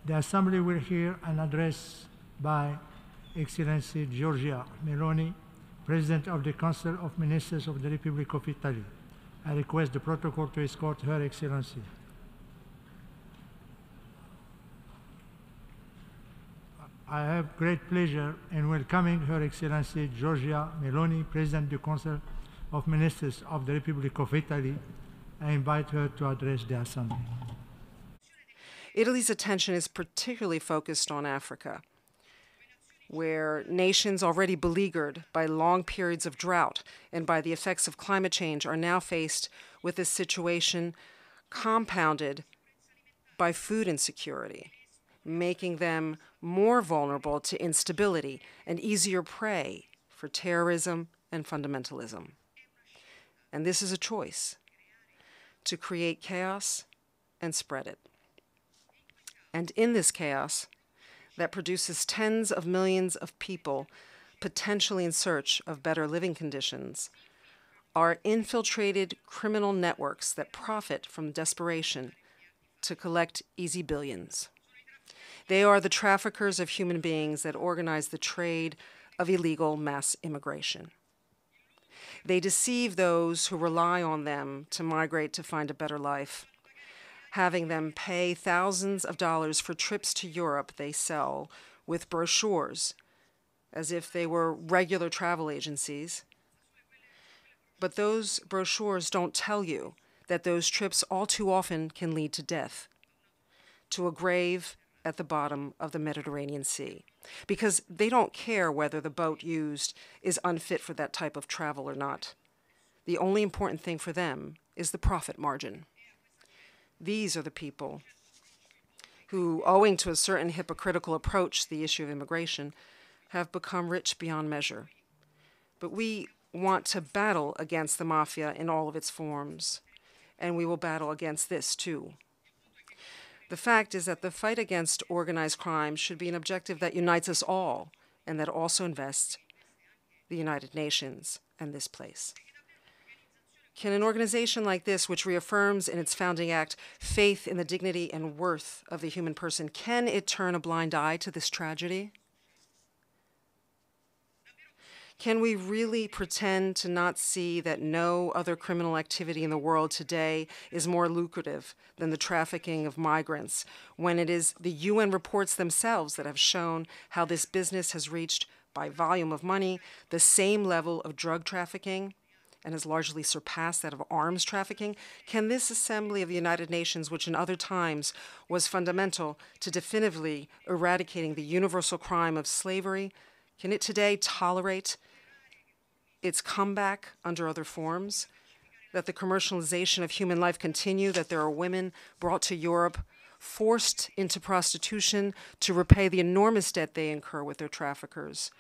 The Assembly will hear an address by Excellency Georgia Meloni, President of the Council of Ministers of the Republic of Italy. I request the protocol to escort Her Excellency. I have great pleasure in welcoming Her Excellency Georgia Meloni, President of the Council of Ministers of the Republic of Italy. I invite her to address the Assembly. Italy's attention is particularly focused on Africa, where nations already beleaguered by long periods of drought and by the effects of climate change are now faced with a situation compounded by food insecurity, making them more vulnerable to instability and easier prey for terrorism and fundamentalism. And this is a choice: to create chaos and spread it. And in this chaos that produces tens of millions of people potentially in search of better living conditions are infiltrated criminal networks that profit from desperation to collect easy billions. They are the traffickers of human beings that organize the trade of illegal mass immigration. They deceive those who rely on them to migrate to find a better life, having them pay thousands of dollars for trips to Europe they sell with brochures as if they were regular travel agencies. But those brochures don't tell you that those trips all too often can lead to death, to a grave at the bottom of the Mediterranean Sea, because they don't care whether the boat used is unfit for that type of travel or not. The only important thing for them is the profit margin. These are the people who, owing to a certain hypocritical approach to the issue of immigration, have become rich beyond measure. But we want to battle against the mafia in all of its forms, and we will battle against this too. The fact is that the fight against organized crime should be an objective that unites us all and that also invests the United Nations and this place. Can an organization like this, which reaffirms in its founding act faith in the dignity and worth of the human person, can it turn a blind eye to this tragedy? Can we really pretend to not see that no other criminal activity in the world today is more lucrative than the trafficking of migrants, when it is the UN reports themselves that have shown how this business has reached, by volume of money, the same level of drug trafficking and has largely surpassed that of arms trafficking? Can this assembly of the United Nations, which in other times was fundamental to definitively eradicating the universal crime of slavery, can it today tolerate its comeback under other forms? That the commercialization of human life continue, that there are women brought to Europe, forced into prostitution to repay the enormous debt they incur with their traffickers,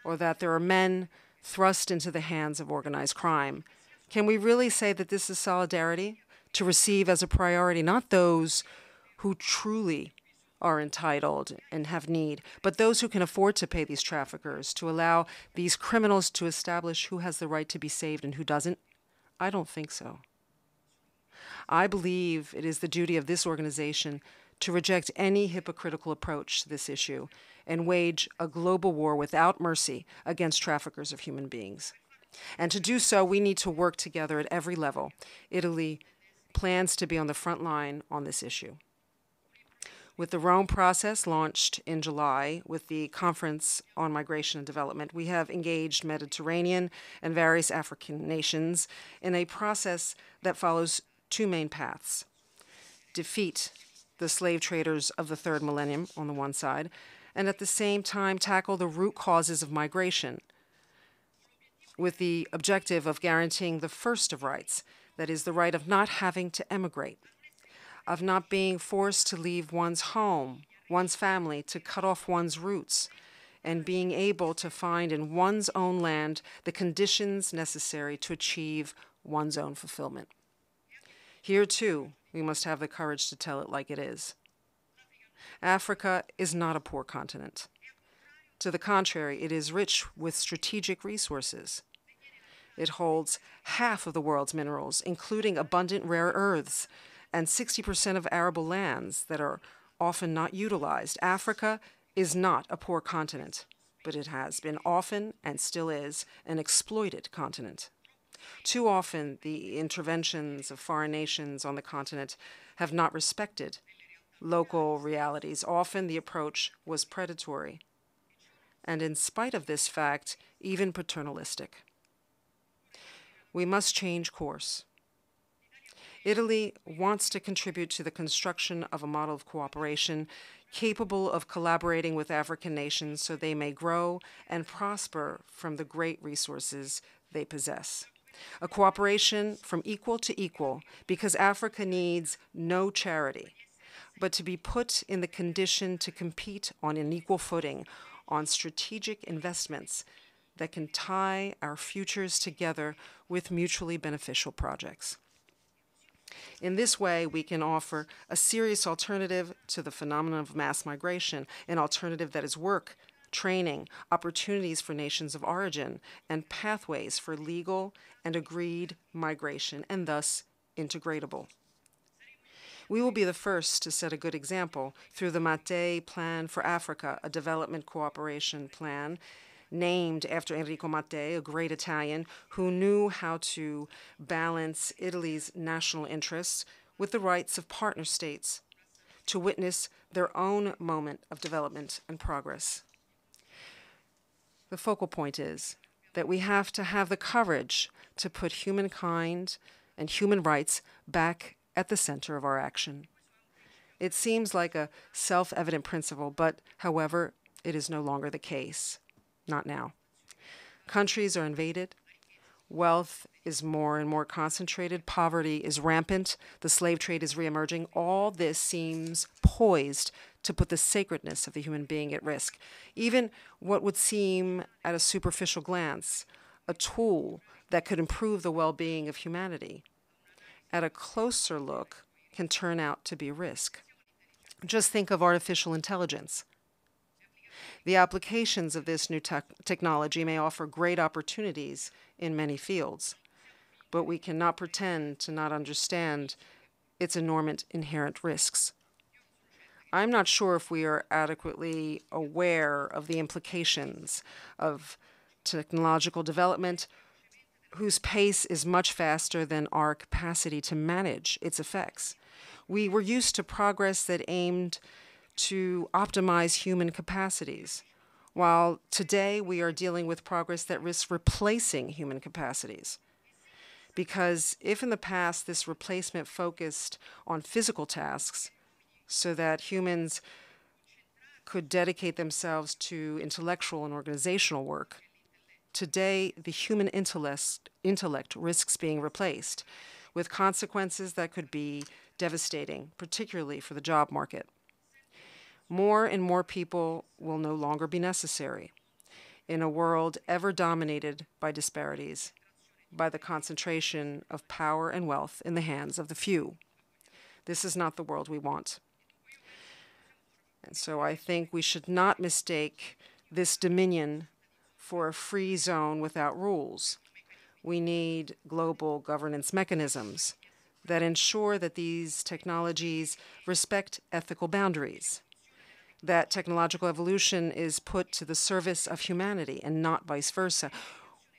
or that there are men thrust into the hands of organized crime? Can we really say that this is solidarity, to receive as a priority not those who truly are entitled and have need, but those who can afford to pay these traffickers, to allow these criminals to establish who has the right to be saved and who doesn't? I don't think so. I believe it is the duty of this organization to reject any hypocritical approach to this issue and wage a global war without mercy against traffickers of human beings. And to do so, we need to work together at every level. Italy plans to be on the front line on this issue. With the Rome process launched in July with the Conference on Migration and Development, we have engaged Mediterranean and various African nations in a process that follows two main paths: defeat the slave traders of the third millennium on the one side, and at the same time tackle the root causes of migration with the objective of guaranteeing the first of rights, that is, the right of not having to emigrate, of not being forced to leave one's home, one's family, to cut off one's roots, and being able to find in one's own land the conditions necessary to achieve one's own fulfillment. Here, too, we must have the courage to tell it like it is. Africa is not a poor continent. To the contrary, it is rich with strategic resources. It holds half of the world's minerals, including abundant rare earths, and 60% of arable lands that are often not utilized. Africa is not a poor continent, but it has been often, and still is, an exploited continent. Too often, the interventions of foreign nations on the continent have not respected local realities. Often, the approach was predatory, and in spite of this fact, even paternalistic. We must change course. Italy wants to contribute to the construction of a model of cooperation capable of collaborating with African nations so they may grow and prosper from the great resources they possess. A cooperation from equal to equal, because Africa needs no charity, but to be put in the condition to compete on an equal footing on strategic investments that can tie our futures together with mutually beneficial projects. In this way, we can offer a serious alternative to the phenomenon of mass migration, an alternative that is work, training, opportunities for nations of origin, and pathways for legal and agreed migration, and thus integratable. We will be the first to set a good example through the Mattei Plan for Africa, a development cooperation plan named after Enrico Mattei, a great Italian who knew how to balance Italy's national interests with the rights of partner states to witness their own moment of development and progress. The focal point is that we have to have the courage to put humankind and human rights back at the center of our action. It seems like a self-evident principle, but, however, it is no longer the case. Not now. Countries are invaded. Wealth is more and more concentrated. Poverty is rampant. The slave trade is reemerging. All this seems poised to put the sacredness of the human being at risk. Even what would seem, at a superficial glance, a tool that could improve the well-being of humanity, at a closer look, can turn out to be a risk. Just think of artificial intelligence. The applications of this new technology may offer great opportunities in many fields, but we cannot pretend to not understand its enormous inherent risks. I'm not sure if we are adequately aware of the implications of technological development whose pace is much faster than our capacity to manage its effects. We were used to progress that aimed to optimize human capacities, while today we are dealing with progress that risks replacing human capacities. Because if in the past this replacement focused on physical tasks so that humans could dedicate themselves to intellectual and organizational work, today the human intellect risks being replaced with consequences that could be devastating, particularly for the job market. More and more people will no longer be necessary in a world ever dominated by disparities, by the concentration of power and wealth in the hands of the few. This is not the world we want. And so I think we should not mistake this dominion for a free zone without rules. We need global governance mechanisms that ensure that these technologies respect ethical boundaries, that technological evolution is put to the service of humanity and not vice versa.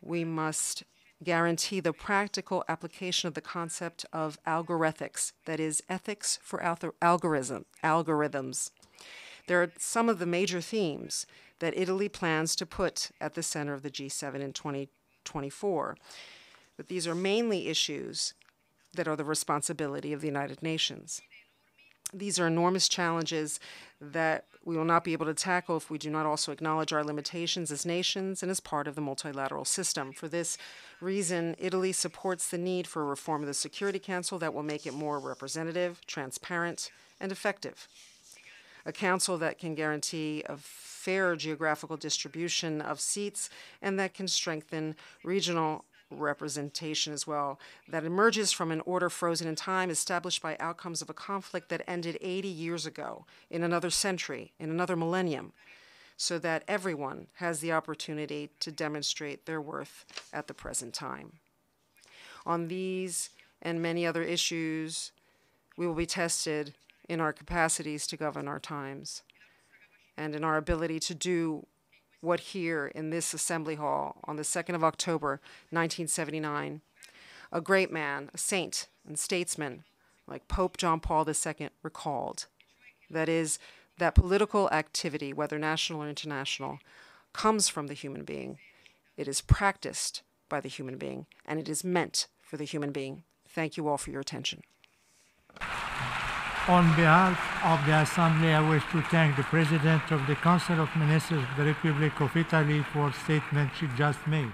We must guarantee the practical application of the concept of algorithmics, that is, ethics for algorithms. There are some of the major themes that Italy plans to put at the center of the G7 in 2024. But these are mainly issues that are the responsibility of the United Nations. These are enormous challenges that we will not be able to tackle if we do not also acknowledge our limitations as nations and as part of the multilateral system. For this reason, Italy supports the need for a reform of the Security Council that will make it more representative, transparent, and effective. A council that can guarantee a fair geographical distribution of seats and that can strengthen regional representation as well, that emerges from an order frozen in time established by outcomes of a conflict that ended 80 years ago, in another century, in another millennium, so that everyone has the opportunity to demonstrate their worth at the present time. On these and many other issues, we will be tested in our capacities to govern our times and in our ability to do what here in this Assembly Hall on the 2nd of October, 1979, a great man, a saint and statesman like Pope John Paul II recalled. That is, that political activity, whether national or international, comes from the human being. It is practiced by the human being, and it is meant for the human being. Thank you all for your attention. On behalf of the Assembly, I wish to thank the President of the Council of Ministers of the Republic of Italy for the statement she just made.